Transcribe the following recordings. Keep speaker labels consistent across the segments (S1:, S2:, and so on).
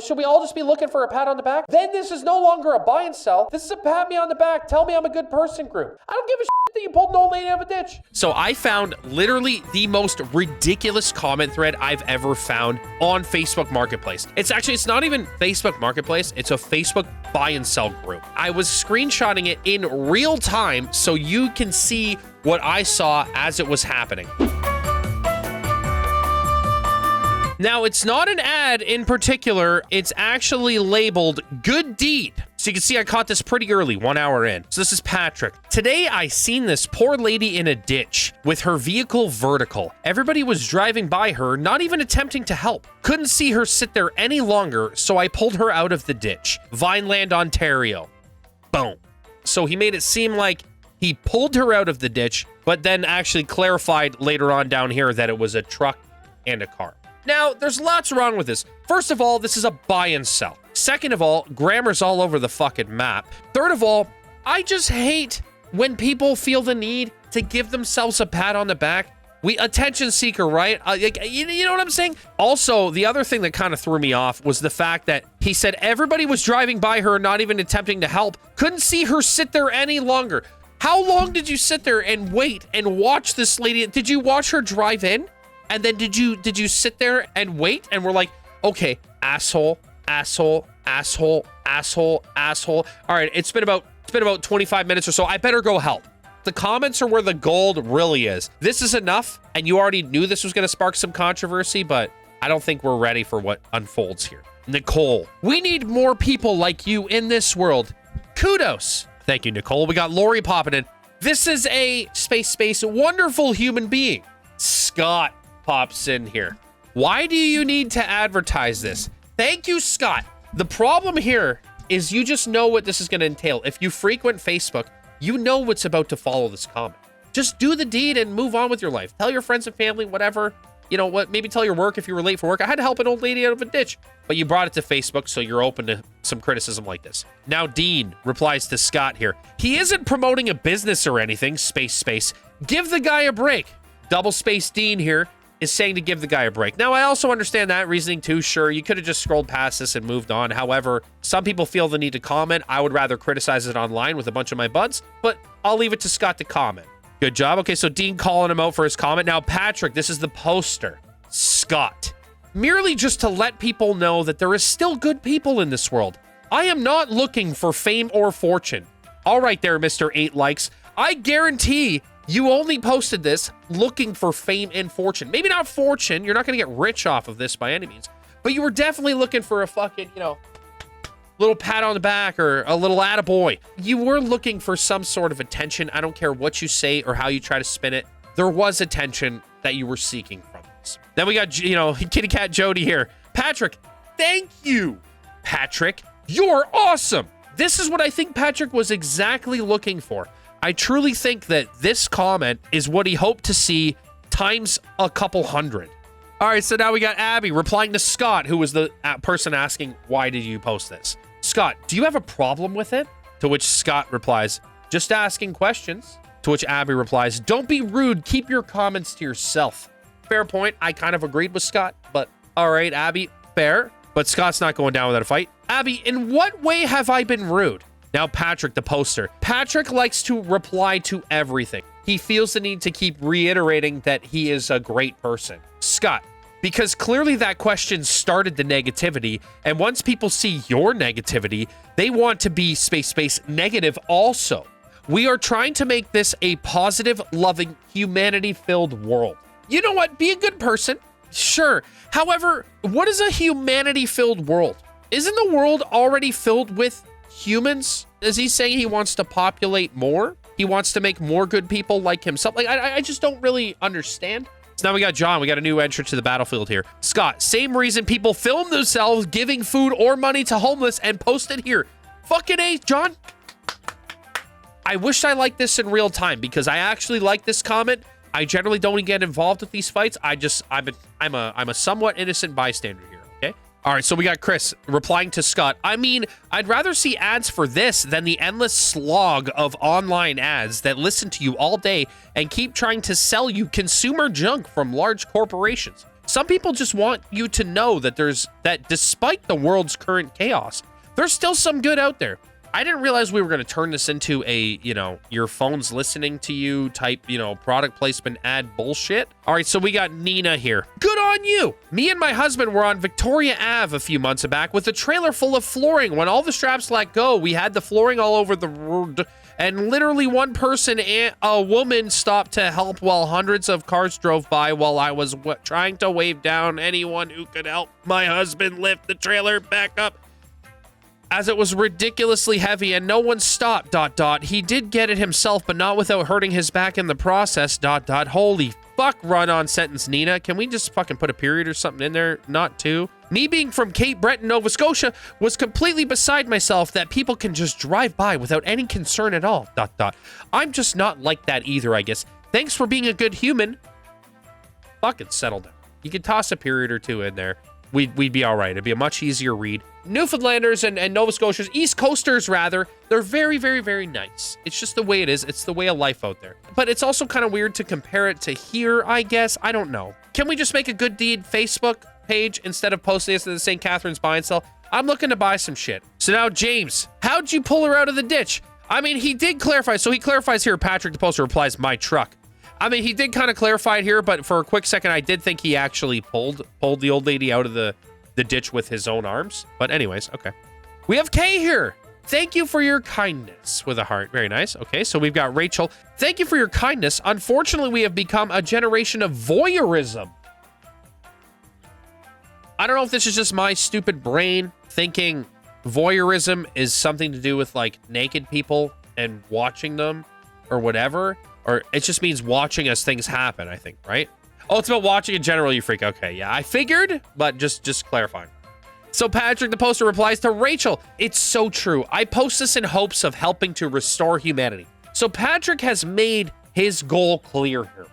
S1: should we all just be looking for a pat on the back? Then this is no longer a buy and sell. This is a pat me on the back, tell me I'm a good person group. I don't give a shit that you pulled an old lady out of a ditch. So I found literally the most ridiculous comment thread I've ever found on Facebook Marketplace. It's not even Facebook Marketplace. It's a Facebook buy and sell group. I was screenshotting it in real time so you can see what I saw as it was happening. Now, it's not an ad in particular. It's actually labeled good deed. So you can see I caught this pretty early, 1 hour in. So this is Patrick. Today, I seen this poor lady in a ditch with her vehicle vertical. Everybody was driving by her, not even attempting to help. Couldn't see her sit there any longer, so I pulled her out of the ditch. Vineland, Ontario. Boom. So he made it seem like he pulled her out of the ditch, but then actually clarified later on down here that it was a truck and a car. Now, there's lots wrong with this. First of all, this is a buy and sell. Second of all, grammar's all over the fucking map. Third of all, I just hate when people feel the need to give themselves a pat on the back. Attention seeker, right? You know what I'm saying? Also, the other thing that kind of threw me off was the fact that he said everybody was driving by her, not even attempting to help. Couldn't see her sit there any longer. How long did you sit there and wait and watch this lady? Did you watch her drive in? And then did you sit there and wait and we're like, okay, asshole, asshole, asshole, asshole, asshole. All right, it's been about 25 minutes or so. I better go help. The comments are where the gold really is. This is enough, and you already knew this was going to spark some controversy, but I don't think we're ready for what unfolds here. Nicole, we need more people like you in this world. Kudos. Thank you, Nicole. We got Lori popping in. This is a space, wonderful human being. Scott pops in here. Why do you need to advertise this? Thank you, Scott. The problem here is you just know what this is going to entail. If you frequent Facebook, you know what's about to follow this comment. Just do the deed and move on with your life. Tell your friends and family, whatever. You know what? Maybe tell your work if you were late for work. I had to help an old lady out of a ditch. But you brought it to Facebook, so you're open to some criticism like this. Now, Dean replies to Scott here. He isn't promoting a business or anything. Space. Give the guy a break. Double space Dean here is saying to give the guy a break. Now, I also understand that reasoning too. Sure, you could have just scrolled past this and moved on. However, some people feel the need to comment. I would rather criticize it online with a bunch of my buds, but I'll leave it to Scott to comment. Good job. Okay, so Dean calling him out for his comment. Now, Patrick, this is the poster. Scott. Merely just to let people know that there is still good people in this world. I am not looking for fame or fortune. All right there, Mr. 8 likes. I guarantee you only posted this looking for fame and fortune. Maybe not fortune. You're not going to get rich off of this by any means. But you were definitely looking for a fucking, little pat on the back or a little attaboy. You were looking for some sort of attention. I don't care what you say or how you try to spin it. There was attention that you were seeking from this. Then we got, Kitty Cat Jody here. Patrick, thank you. Patrick, you're awesome. This is what I think Patrick was exactly looking for. I truly think that this comment is what he hoped to see times a couple hundred. All right, so now we got Abby replying to Scott, who was the person asking, why did you post this? Scott, do you have a problem with it? To which Scott replies, just asking questions. To which Abby replies, don't be rude. Keep your comments to yourself. Fair point. I kind of agreed with Scott, but all right, Abby, fair. But Scott's not going down without a fight. Abby, in what way have I been rude? Now, Patrick, the poster. Patrick likes to reply to everything. He feels the need to keep reiterating that he is a great person. Scott, because clearly that question started the negativity, and once people see your negativity, they want to be space negative also. We are trying to make this a positive, loving, humanity-filled world. You know what? Be a good person. Sure. However, what is a humanity-filled world? Isn't the world already filled with humans? Is he saying he wants to populate more? He wants to make more good people like himself? Like, I just don't really understand. So now we got John. We got a new entrant to the battlefield here. Scott, same reason people film themselves giving food or money to homeless and post it here. Fucking A, John. I wish I liked this in real time because I actually like this comment. I generally don't get involved with these fights. I'm a somewhat innocent bystander here. Okay. All right, so we got Chris replying to Scott. I mean, I'd rather see ads for this than the endless slog of online ads that listen to you all day and keep trying to sell you consumer junk from large corporations. Some people just want you to know that that despite the world's current chaos, there's still some good out there. I didn't realize we were going to turn this into a, your phone's listening to you type, product placement ad bullshit. All right, so we got Nina here. Good on you. Me and my husband were on Victoria Ave a few months back with a trailer full of flooring. When all the straps let go, we had the flooring all over the road. And literally one person, a woman, stopped to help while hundreds of cars drove by while I was trying to wave down anyone who could help my husband lift the trailer back up, as it was ridiculously heavy and no one stopped, ... He did get it himself, but not without hurting his back in the process, ... Holy fuck, run-on sentence, Nina. Can we just fucking put a period or something in there? Not two. Me being from Cape Breton, Nova Scotia, was completely beside myself that people can just drive by without any concern at all, ... I'm just not like that either, I guess. Thanks for being a good human. Fucking settle down. You could toss a period or two in there. We'd be all right. It'd be a much easier read. Newfoundlanders and Nova Scotians, East Coasters rather, they're very, very, very nice. It's just the way it is. It's the way of life out there. But it's also kind of weird to compare it to here, I guess. I don't know. Can we just make a good deed Facebook page instead of posting this to the St. Catharines buy and sell? I'm looking to buy some shit. So now, James, how'd you pull her out of the ditch? I mean, he did clarify. So he clarifies here. Patrick the poster replies, my truck. I mean, he did kind of clarify it here, but for a quick second, I did think he actually pulled the old lady out of the ditch with his own arms. But anyways, okay. We have Kay here. Thank you for your kindness with a heart. Very nice. Okay, so we've got Rachel. Thank you for your kindness. Unfortunately, we have become a generation of voyeurism. I don't know if this is just my stupid brain thinking voyeurism is something to do with like naked people and watching them or whatever. Or it just means watching as things happen, I think, right? Oh, it's about watching in general, you freak. Okay, yeah, I figured, but just clarifying. So Patrick the poster replies to Rachel, it's so true. I post this in hopes of helping to restore humanity. So Patrick has made his goal clear here.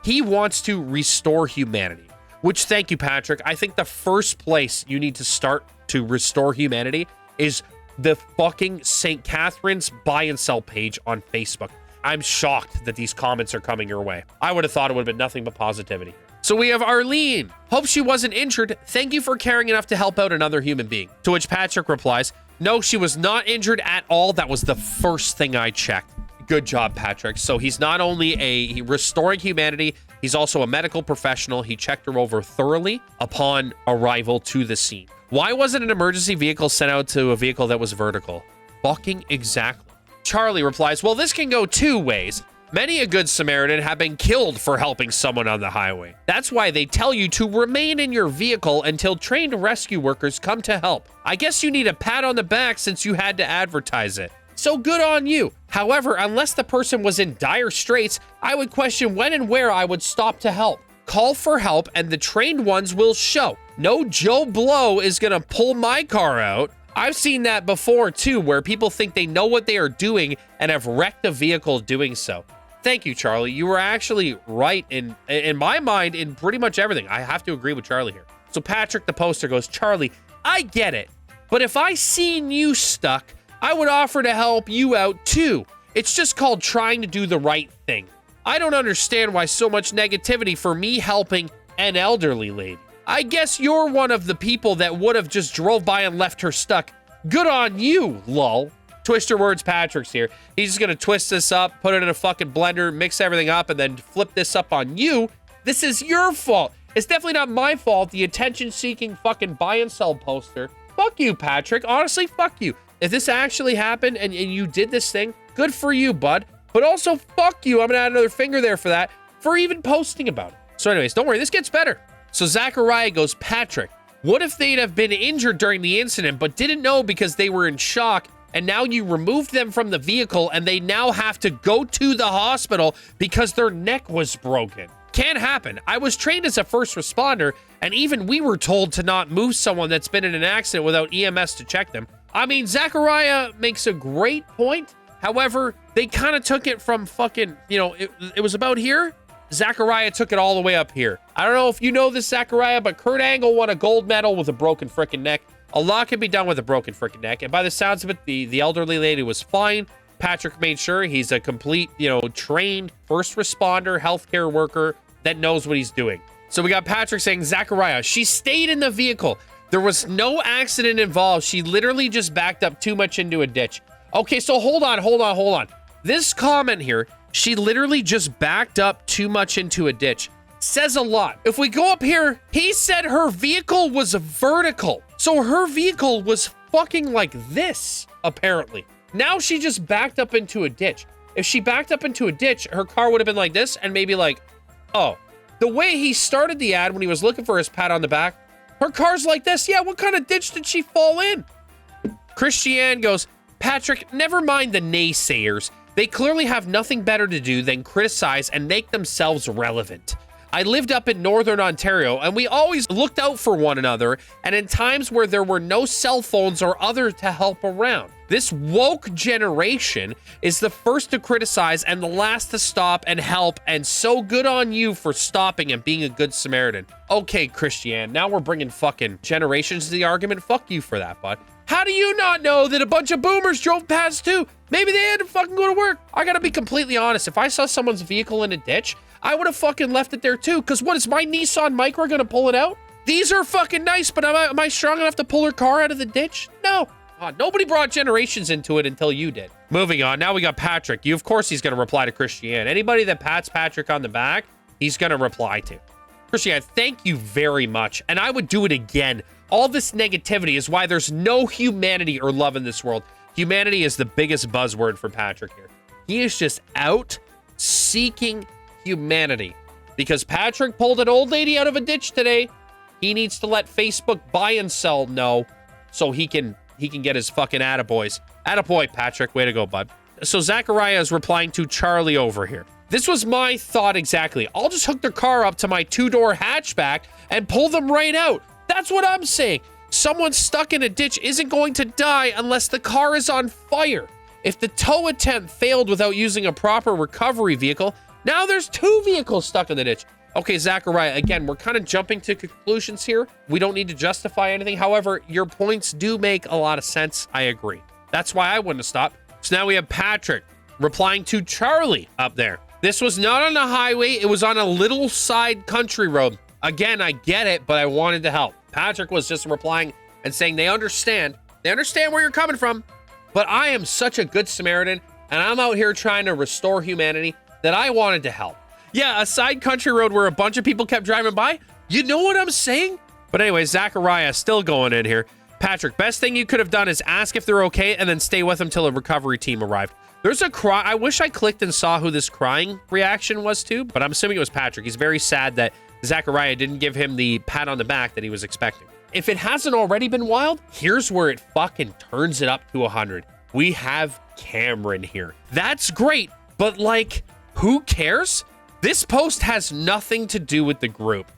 S1: He wants to restore humanity, which, thank you, Patrick. I think the first place you need to start to restore humanity is the fucking St. Catharines buy and sell page on Facebook. I'm shocked that these comments are coming your way. I would have thought it would have been nothing but positivity. So we have Arlene. Hope she wasn't injured. Thank you for caring enough to help out another human being. To which Patrick replies, no, she was not injured at all. That was the first thing I checked. Good job, Patrick. So he's not only restoring humanity, he's also a medical professional. He checked her over thoroughly upon arrival to the scene. Why wasn't an emergency vehicle sent out to a vehicle that was vertical? Fucking exactly. Charlie replies, well, this can go two ways. Many a good Samaritan have been killed for helping someone on the highway. That's why they tell you to remain in your vehicle until trained rescue workers come to help. I guess you need a pat on the back since you had to advertise it. So good on you. However, unless the person was in dire straits, I would question when and where I would stop to help. Call for help and the trained ones will show. No Joe Blow is gonna pull my car out. I've seen that before too, where people think they know what they are doing and have wrecked a vehicle doing so. Thank you, Charlie. You were actually right in my mind in pretty much everything. I have to agree with Charlie here. So Patrick the poster goes, Charlie, I get it, but if I seen you stuck, I would offer to help you out too. It's just called trying to do the right thing. I don't understand why so much negativity for me helping an elderly lady. I guess you're one of the people that would have just drove by and left her stuck. Good on you, lol. Twister words, Patrick's here. He's just gonna twist this up, put it in a fucking blender, mix everything up, and then flip this up on you. This is your fault. It's definitely not my fault, the attention-seeking fucking buy and sell poster. Fuck you, Patrick. Honestly, fuck you. If this actually happened and you did this thing, good for you, bud. But also, fuck you. I'm gonna add another finger there for that, for even posting about it. So anyways, don't worry, this gets better. So Zachariah goes, Patrick, what if they'd have been injured during the incident but didn't know because they were in shock, and now you removed them from the vehicle and they now have to go to the hospital because their neck was broken? Can't happen. I was trained as a first responder, and even we were told to not move someone that's been in an accident without EMS to check them. I mean, Zachariah makes a great point. However, they kind of took it from fucking, it was about here. Zachariah took it all the way up here. I don't know if you know this, Zachariah, but Kurt Angle won a gold medal with a broken freaking neck. A lot can be done with a broken freaking neck. And by the sounds of it, the elderly lady was fine. Patrick made sure he's a complete, trained first responder, healthcare worker that knows what he's doing. So we got Patrick saying, Zachariah, she stayed in the vehicle. There was no accident involved. She literally just backed up too much into a ditch. Okay, so hold on. This comment here, she literally just backed up too much into a ditch, says a lot. If we go up here, he said her vehicle was vertical. So her vehicle was fucking like this, apparently. Now she just backed up into a ditch. If she backed up into a ditch, her car would have been like this and maybe like, oh. The way he started the ad when he was looking for his pat on the back, her car's like this. Yeah, what kind of ditch did she fall in? Christiane goes, Patrick, never mind the naysayers. They clearly have nothing better to do than criticize and make themselves relevant. I lived up in Northern Ontario, and we always looked out for one another, and in times where there were no cell phones or other to help around. This woke generation is the first to criticize and the last to stop and help, and so good on you for stopping and being a good Samaritan. Okay, Christiane, now we're bringing fucking generations to the argument. Fuck you for that, bud. How do you not know that a bunch of boomers drove past too? Maybe they had to fucking go to work. I gotta be completely honest. If I saw someone's vehicle in a ditch, I would have fucking left it there too. Because what, is my Nissan Micra gonna pull it out? These are fucking nice, but am I strong enough to pull her car out of the ditch? No. Nobody brought generations into it until you did. Moving on, now we got Patrick. Of course he's gonna reply to Christiane. Anybody that pats Patrick on the back, he's gonna reply to. Christiane, thank you very much. And I would do it again. All this negativity is why there's no humanity or love in this world. Humanity is the biggest buzzword for Patrick here. He is just out seeking humanity. Because Patrick pulled an old lady out of a ditch today, he needs to let Facebook buy and sell know so he can get his fucking attaboys. Attaboy, Patrick. Way to go, bud. So Zachariah is replying to Charlie over here. This was my thought exactly. I'll just hook their car up to my two-door hatchback and pull them right out. That's what I'm saying. Someone stuck in a ditch isn't going to die unless the car is on fire. If the tow attempt failed without using a proper recovery vehicle, now there's two vehicles stuck in the ditch. Okay, Zachariah, again, we're kind of jumping to conclusions here. We don't need to justify anything. However, your points do make a lot of sense. I agree. That's why I wouldn't have stopped. So now we have Patrick replying to Charlie up there. This was not on a highway. It was on a little side country road. Again, I get it, but I wanted to help. Patrick was just replying and saying they understand. They understand where you're coming from. But I am such a good Samaritan, and I'm out here trying to restore humanity that I wanted to help. Yeah, a side country road where a bunch of people kept driving by. You know what I'm saying? But anyway, Zachariah still going in here. Patrick, best thing you could have done is ask if they're okay and then stay with them till a recovery team arrived. There's a cry. I wish I clicked and saw who this crying reaction was to, but I'm assuming it was Patrick. He's very sad that Zachariah didn't give him the pat on the back that he was expecting. If it hasn't already been wild, here's where it fucking turns it up to 100. We have Cameron here. That's great, but like, who cares? This post has nothing to do with the group.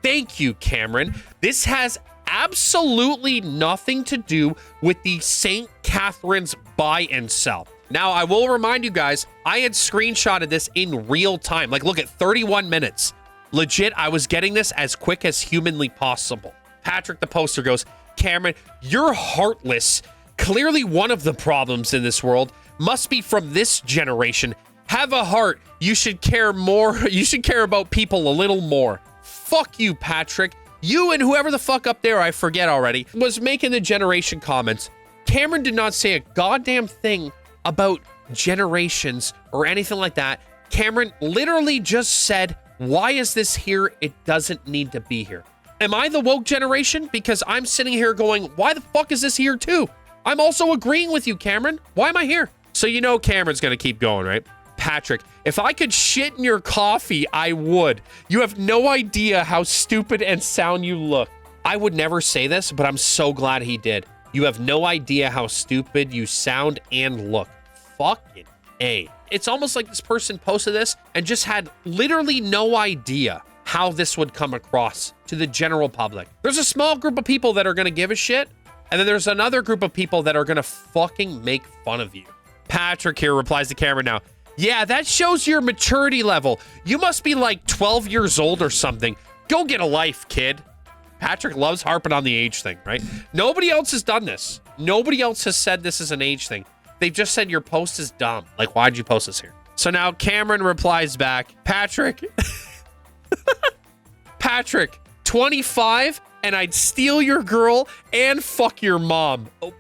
S1: Thank you, Cameron. This has absolutely nothing to do with the St. Catherine's buy and sell. Now, I will remind you guys, I had screenshotted this in real time. Like, look at 31 minutes. Legit, I was getting this as quick as humanly possible. Patrick, the poster, goes, Cameron, you're heartless. Clearly one of the problems in this world must be from this generation. Have a heart. You should care more. You should care about people a little more. Fuck you, Patrick. You and whoever the fuck up there, I forget already, was making the generation comments. Cameron did not say a goddamn thing about generations or anything like that. Cameron literally just said, why is this here? It doesn't need to be here. Am I the woke generation? Because I'm sitting here going, why the fuck is this here too? I'm also agreeing with you, Cameron. Why am I here? So you know Cameron's going to keep going, right? Patrick, if I could shit in your coffee, I would. You have no idea how stupid and sound you look. I would never say this, but I'm so glad he did. You have no idea how stupid you sound and look. Fucking A. It's almost like this person posted this and just had literally no idea how this would come across to the general public. There's a small group of people that are going to give a shit, and then there's another group of people that are going to fucking make fun of you. Patrick here replies to Cameron now. Yeah, that shows your maturity level. You must be like 12 years old or something. Go get a life, kid. Patrick loves harping on the age thing, right? Nobody else has done this. Nobody else has said this is an age thing. They've just said your post is dumb. Like, why'd you post this here? So now Cameron replies back, Patrick. Patrick, 25, and I'd steal your girl and fuck your mom. Oh.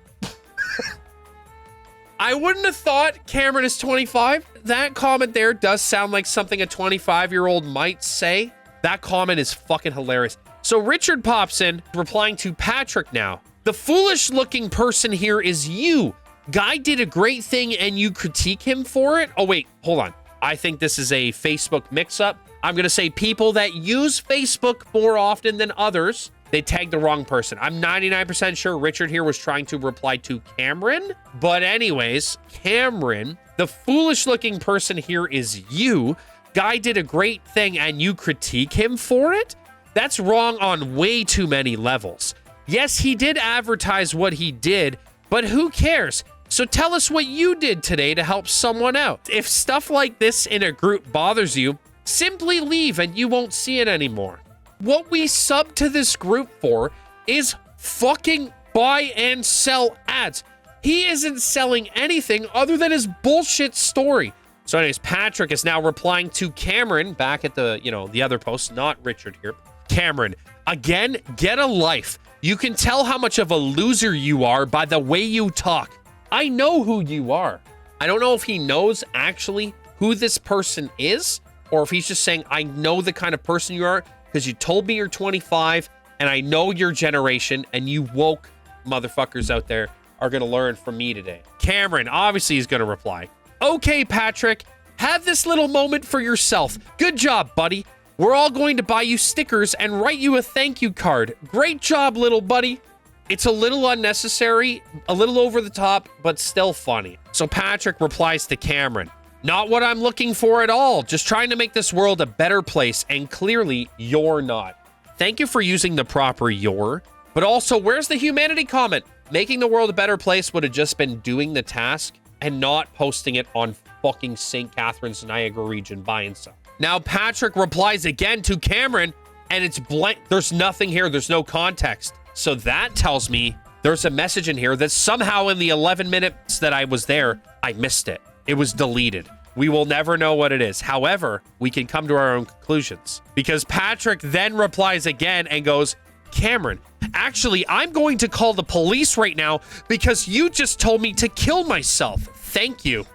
S1: I wouldn't have thought Cameron is 25. That comment there does sound like something a 25-year-old might say. That comment is fucking hilarious. So Richard pops in, replying to Patrick now. The foolish-looking person here is you. Guy did a great thing and you critique him for it? Oh, wait, hold on. I think this is a Facebook mix-up. I'm going to say people that use Facebook more often than others. They tagged the wrong person. I'm 99% sure Richard here was trying to reply to Cameron. But anyways, Cameron, the foolish-looking person here is you. Guy did a great thing and you critique him for it? That's wrong on way too many levels. Yes, he did advertise what he did, but who cares? So tell us what you did today to help someone out. If stuff like this in a group bothers you, simply leave and you won't see it anymore. What we sub to this group for is fucking buy and sell ads. He isn't selling anything other than his bullshit story. So anyways, Patrick is now replying to Cameron back at the, the other post, not Richard here. Cameron, again, get a life. You can tell how much of a loser you are by the way you talk. I know who you are. I don't know if he knows actually who this person is, or if he's just saying, I know the kind of person you are because you told me you're 25 and I know your generation and you woke motherfuckers out there are going to learn from me today. Cameron obviously is going to reply. Okay, Patrick, have this little moment for yourself. Good job, buddy. We're all going to buy you stickers and write you a thank you card. Great job, little buddy. It's a little unnecessary, a little over the top, but still funny. So Patrick replies to Cameron. Not what I'm looking for at all. Just trying to make this world a better place, and clearly you're not. Thank you for using the proper your, but also where's the humanity comment? Making the world a better place would have just been doing the task and not posting it on fucking St. Catharines, Niagara region by himself. Now Patrick replies again to Cameron, and it's blank. There's nothing here. There's no context. So that tells me there's a message in here that somehow in the 11 minutes that I was there, I missed it. It was deleted. We will never know what it is. However, we can come to our own conclusions because Patrick then replies again and goes, Cameron, actually, I'm going to call the police right now because you just told me to kill myself. Thank you.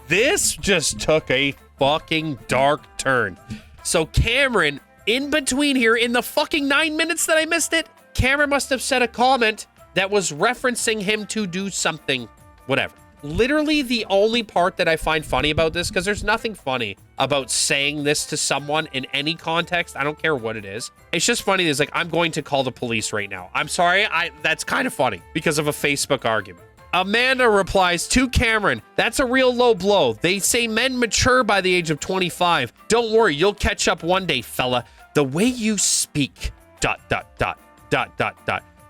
S1: This just took a fucking dark turn. So Cameron, in between here, in the fucking 9 minutes that I missed it, Cameron must have said a comment that was referencing him to do something, whatever. Literally the only part that I find funny about this, because there's nothing funny about saying this to someone in any context. I don't care what it is. It's just funny. It's like, I'm going to call the police right now. I'm sorry. That's kind of funny because of a Facebook argument. Amanda replies to Cameron, that's a real low blow. They say men mature by the age of 25. Don't worry, you'll catch up one day, fella. The way you speak, ...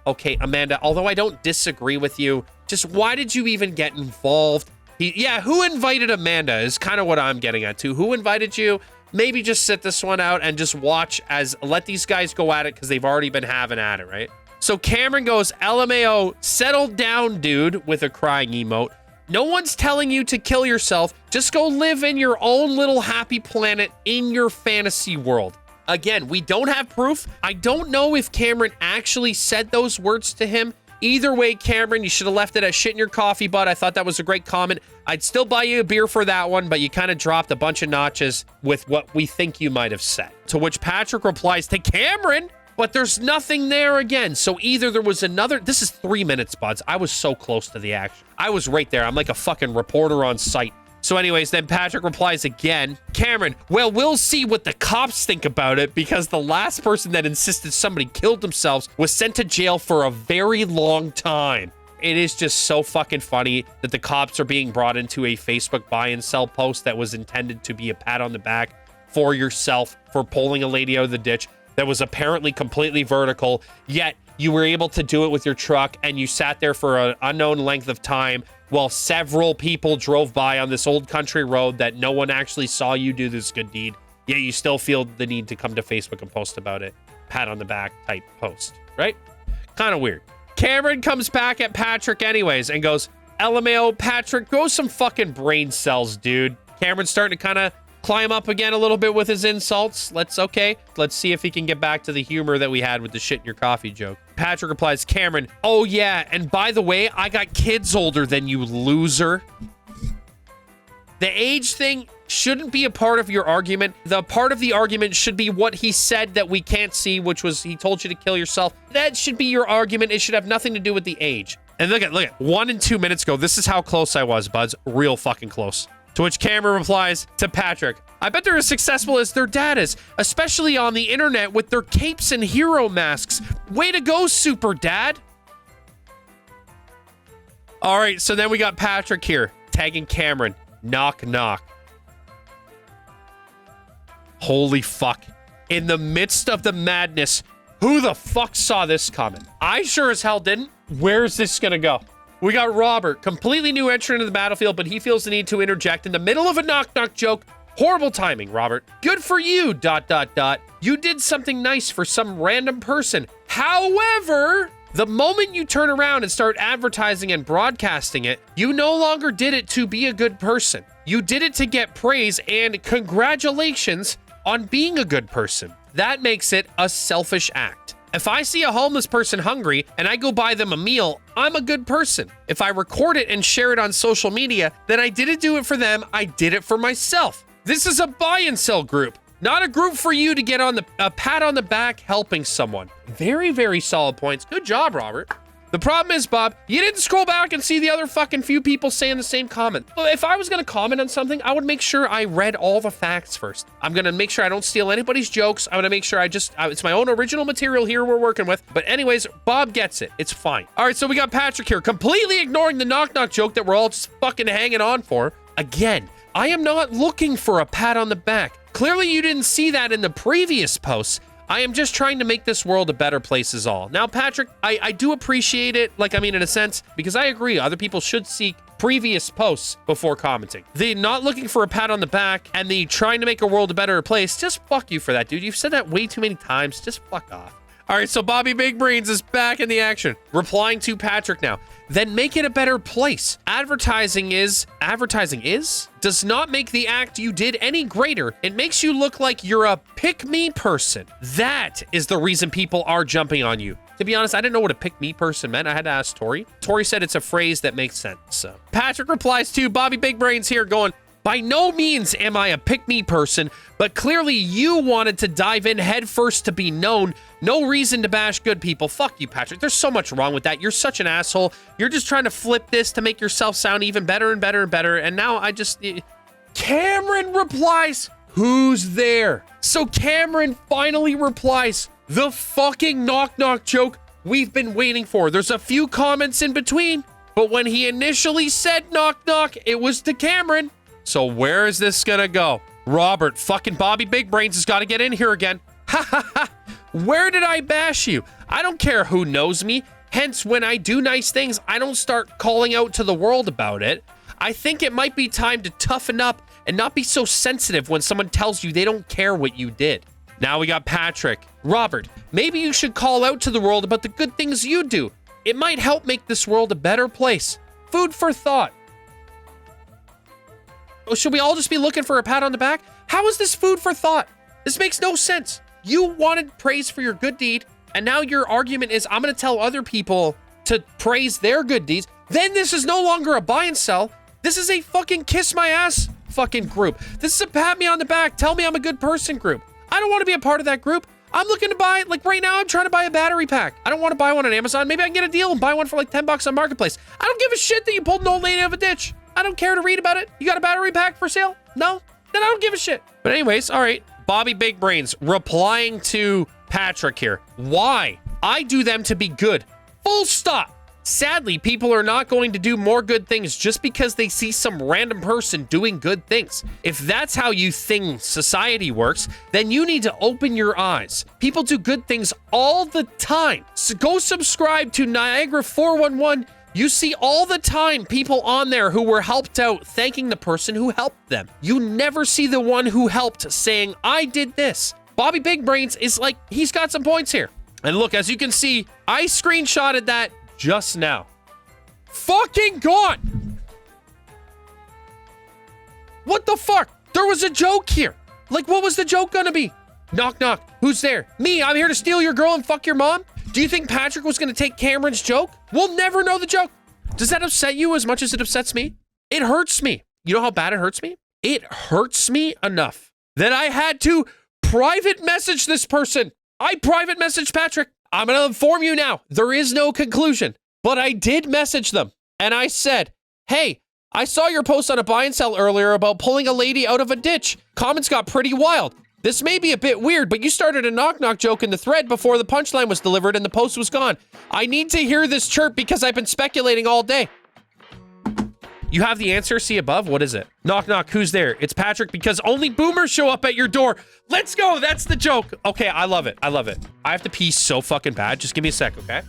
S1: Okay, Amanda, although I don't disagree with you, just why did you even get involved? Who invited Amanda is kind of what I'm getting at too. Who invited you? Maybe just sit this one out and just watch let these guys go at it because they've already been having at it, right? So Cameron goes, LMAO, settle down, dude, with a crying emote. No one's telling you to kill yourself. Just go live in your own little happy planet in your fantasy world. Again, we don't have proof. I don't know if Cameron actually said those words to him. Either way, Cameron, you should have left it at shit in your coffee butt. I thought that was a great comment. I'd still buy you a beer for that one, but you kind of dropped a bunch of notches with what we think you might have said. To which Patrick replies to Cameron, but there's nothing there again. So either there was another... This is 3 minutes, buds. I was so close to the action. I was right there. I'm like a fucking reporter on site. So anyways, then Patrick replies again. Cameron, well, we'll see what the cops think about it because the last person that insisted somebody killed themselves was sent to jail for a very long time. It is just so fucking funny that the cops are being brought into a Facebook buy and sell post that was intended to be a pat on the back for yourself for pulling a lady out of the ditch that was apparently completely vertical, yet you were able to do it with your truck and you sat there for an unknown length of time while several people drove by on this old country road that no one actually saw you do this good deed, yet you still feel the need to come to Facebook and post about it. Pat on the back type post, right? Kind of weird. Cameron comes back at Patrick anyways and goes, LMAO, Patrick, grow some fucking brain cells, dude. Cameron's starting to kind of climb up again a little bit with his insults. Let's see if he can get back to the humor that we had with the shit in your coffee joke. Patrick replies, Cameron, oh yeah, and by the way, I got kids older than you, loser. The age thing shouldn't be a part of your argument. The part of the argument should be what he said that we can't see, which was he told you to kill yourself. That should be your argument. It should have nothing to do with the age. And look at 1 and 2 minutes ago. This is how close I was, buds. Real fucking close. To which Cameron replies to Patrick, I bet they're as successful as their dad is, especially on the internet with their capes and hero masks. Way to go, super dad. All right, so then we got Patrick here, tagging Cameron. Knock, knock. Holy fuck. In the midst of the madness, who the fuck saw this coming? I sure as hell didn't. Where's this gonna go? We got Robert, completely new entrant into the battlefield, but he feels the need to interject in the middle of a knock-knock joke. Horrible timing, Robert. Good for you, ... You did something nice for some random person. However, the moment you turn around and start advertising and broadcasting it, you no longer did it to be a good person. You did it to get praise and congratulations on being a good person. That makes it a selfish act. If I see a homeless person hungry and I go buy them a meal, I'm a good person. If I record it and share it on social media, then I didn't do it for them, I did it for myself. This is a buy and sell group, not a group for you to get on a pat on the back helping someone. Very, very solid points. Good job, Robert. The problem is, Bob, you didn't scroll back and see the other fucking few people saying the same comment. Well, if I was going to comment on something, I would make sure I read all the facts first. I'm going to make sure I don't steal anybody's jokes. I'm going to make sure it's my own original material here we're working with. But anyways, Bob gets it. It's fine. All right, so we got Patrick here, completely ignoring the knock-knock joke that we're all just fucking hanging on for. Again, I am not looking for a pat on the back. Clearly, you didn't see that in the previous posts. I am just trying to make this world a better place is all. Now, Patrick, I do appreciate it, in a sense, because I agree, other people should seek previous posts before commenting. The not looking for a pat on the back and the trying to make a world a better place, just fuck you for that, dude. You've said that way too many times. Just fuck off. All right, so Bobby Big Brains is back in the action, replying to Patrick now. Then make it a better place. Advertising does not make the act you did any greater. It makes you look like you're a pick-me person. That is the reason people are jumping on you. To be honest, I didn't know what a pick-me person meant. I had to ask Tori. Tori said it's a phrase that makes sense. So Patrick replies to Bobby Big Brains here going, by no means am I a pick-me person, but clearly you wanted to dive in head first to be known. No reason to bash good people. Fuck you, Patrick. There's so much wrong with that. You're such an asshole. You're just trying to flip this to make yourself sound even better and better and better. And now Cameron replies, who's there? So Cameron finally replies, the fucking knock-knock joke we've been waiting for. There's a few comments in between, but when he initially said knock-knock, it was to Cameron. So where is this gonna go? Robert, fucking Bobby Big Brains has got to get in here again. Ha ha ha. Where did I bash you? I don't care who knows me. Hence, when I do nice things, I don't start calling out to the world about it. I think it might be time to toughen up and not be so sensitive when someone tells you they don't care what you did. Now we got Patrick. Robert, maybe you should call out to the world about the good things you do. It might help make this world a better place. Food for thought. Should we all just be looking for a pat on the back? How is this food for thought? This makes no sense. You wanted praise for your good deed, and now your argument is I'm going to tell other people to praise their good deeds. Then this is no longer a buy and sell. This is a fucking kiss my ass fucking group. This is a pat me on the back, tell me I'm a good person group. I don't want to be a part of that group. I'm looking to buy, right now, I'm trying to buy a battery pack. I don't want to buy one on Amazon. Maybe I can get a deal and buy one for $10 on Marketplace. I don't give a shit that you pulled an old lady out of a ditch. I don't care to read about it. You got a battery pack for sale? No? Then I don't give a shit. But anyways, all right. Bobby Big Brains replying to Patrick here. Why? I do them to be good. Full stop. Sadly, people are not going to do more good things just because they see some random person doing good things. If that's how you think society works, then you need to open your eyes. People do good things all the time. So go subscribe to Niagara 411. You see all the time people on there who were helped out thanking the person who helped them. You never see the one who helped saying, I did this. Bobby Big Brains is he's got some points here. And look, as you can see, I screenshotted that just now. Fucking gone. What the fuck? There was a joke here. Like, what was the joke gonna be? Knock, knock. Who's there? Me. I'm here to steal your girl and fuck your mom. Do you think Patrick was gonna take Cameron's joke? We'll never know the joke. Does that upset you as much as it upsets me? It hurts me. You know how bad it hurts me? It hurts me enough that I had to private message this person. I private messaged Patrick. I'm gonna inform you now. There is no conclusion, but I did message them. And I said, hey, I saw your post on a buy and sell earlier about pulling a lady out of a ditch. Comments got pretty wild. This may be a bit weird, but you started a knock-knock joke in the thread before the punchline was delivered and the post was gone. I need to hear this chirp because I've been speculating all day. You have the answer, see above? What is it? Knock, knock, who's there? It's Patrick because only boomers show up at your door. Let's go, that's the joke. Okay, I love it, I love it. I have to pee so fucking bad. Just give me a sec, okay?